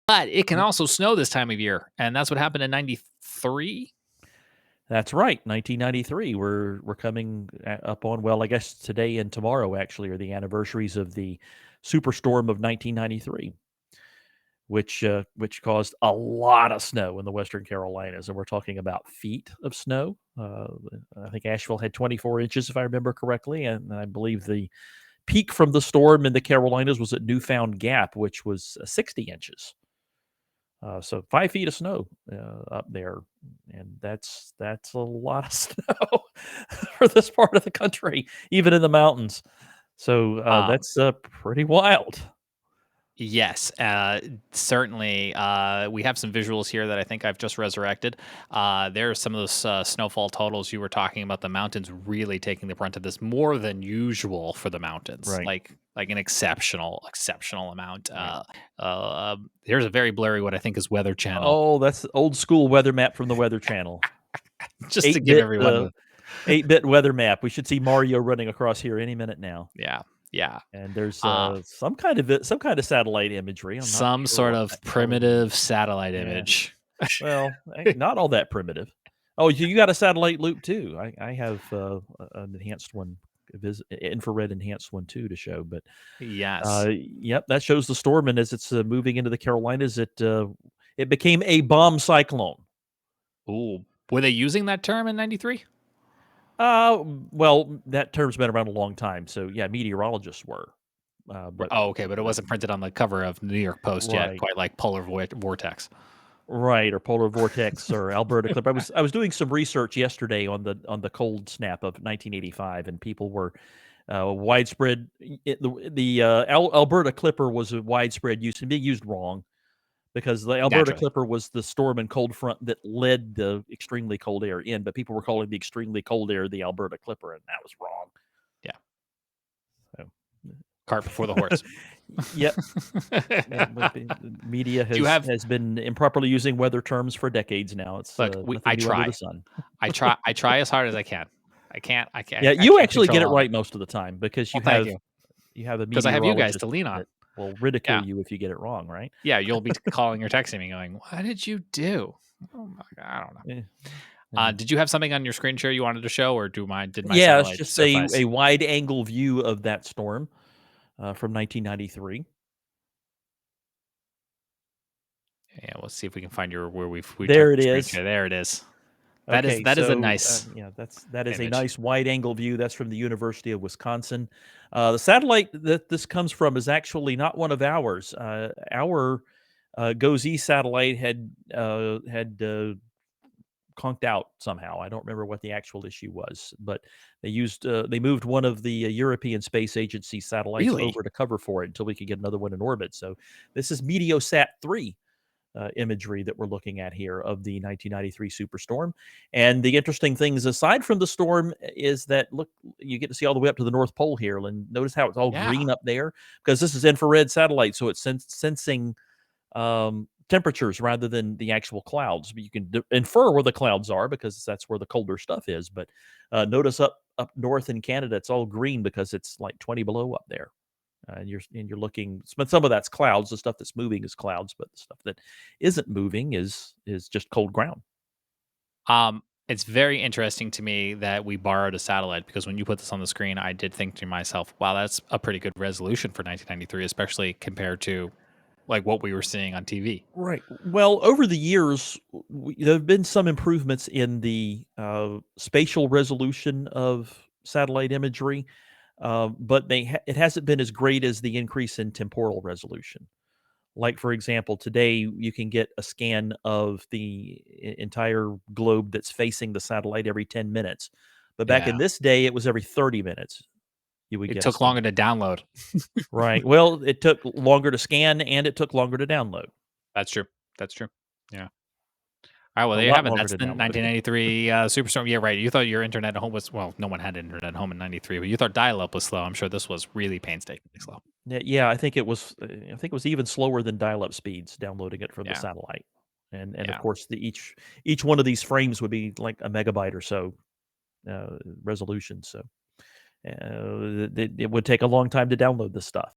But it can Yep. also snow this time of year, and that's what happened in '93. That's right, 1993. We're coming up on, well, I guess today and tomorrow actually are the anniversaries of the Superstorm of 1993, which caused a lot of snow in the Western Carolinas, and we're talking about feet of snow. I think Asheville had 24 inches, if I remember correctly, and I believe the peak from the storm in the Carolinas was at Newfound Gap, which was 60 inches. So 5 feet of snow up there, and that's a lot of snow for this part of the country, even in the mountains. So Um, that's pretty wild. Yes, certainly. We have some visuals here that I think I've just resurrected. There's some of those snowfall totals you were talking about. The mountains really taking the brunt of this more than usual for the mountains, Right, like an exceptional amount. right. Here's a very blurry what I think is Weather Channel, Oh, that's the old school weather map from the Weather Channel. just to Eight give bit, everyone the 8-bit weather map. We should see Mario running across here any minute now. yeah yeah. And there's Uh, some kind of satellite imagery. I'm not some sure sort what of that color means. primitive satellite Yeah. image. Well, not all that primitive. Oh, you got a satellite loop too. I have an enhanced one, infrared enhanced one too to show. But Yes. yep, that shows the storm, and as it's moving into the Carolinas, it became a bomb cyclone. Ooh, were they using that term in '93? Well, that term's been around a long time, so yeah, meteorologists were, but Oh, okay, but it uh, wasn't printed on the cover of New York Post yet, right. quite like polar vortex. Right, or polar vortex or Alberta clip. I was doing some research yesterday on the cold snap of 1985, and people were widespread. Alberta Clipper was a widespread use and being used wrong because the Alberta Naturally. Clipper was the storm and cold front that led the extremely cold air in, but people were calling the extremely cold air the Alberta Clipper, and that was wrong. Yeah. So, Cart before the horse. yep, yeah, but the media Do you has have has been improperly using weather terms for decades now. It's look, I nothing new under the try. sun. I try as hard as I can. Yeah, I you can't actually get control it all of right it. most of the time because Well, thank you, you have a because I have you guys meteorologist to lean on. that will ridicule Yeah. you if you get it wrong, right? Yeah, you'll be calling or texting me going, "What did you do?" Oh my god, I don't know. Eh, yeah. Did you have something on your screen share you wanted to show, or did my Yeah, it's satellite just a suffice? wide angle view of that storm from 1993. Yeah, let's see if we can find your where we took There it the screen is. share. There it is. Okay, That is a so nice yeah, that is a image. nice wide angle view. That's from the University of Wisconsin. The satellite that this comes from is actually not one of ours. Our GOES satellite had conked out somehow. I don't remember what the actual issue was, but they moved one of the European Space Agency satellites Really? over to cover for it until we could get another one in orbit. So this is Meteosat 3 imagery that we're looking at here of the 1993 superstorm. And the interesting things, aside from the storm, is that look, you get to see all the way up to the North Pole here, and notice how it's all Yeah. green up there because this is infrared satellite, so it's sensing temperatures rather than the actual clouds. But you can infer where the clouds are because that's where the colder stuff is. But notice up north in Canada, it's all green because it's like 20 below up there. And you're looking, but some of that's clouds. The stuff that's moving is clouds, but the stuff that isn't moving is just cold ground. It's very interesting to me that we borrowed a satellite because when you put this on the screen, I did think to myself, wow, that's a pretty good resolution for 1993, especially compared to like what we were seeing on TV. Right. Well, over the years, there have been some improvements in the spatial resolution of satellite imagery, but it hasn't been as great as the increase in temporal resolution. Like, for example, today you can get a scan of the entire globe that's facing the satellite every 10 minutes. But back in Yeah. this day, it was every 30 minutes you would It get a took scan. longer to download. Right. Well, it took longer to scan and it took longer to download. That's true. That's true. Yeah. All right. Well, A there you lot have it. longer That's to the download. 1993 Superstorm. Yeah, right. You thought your internet at home was, well, no one had internet at home in '93, but you thought dial up was slow. I'm sure this was really painstakingly slow. Yeah, I think it was. I think it was even slower than dial-up speeds downloading it from the Yeah. satellite, and of Yeah. course each one of these frames would be like a megabyte or so resolution. So it would take a long time to download this stuff.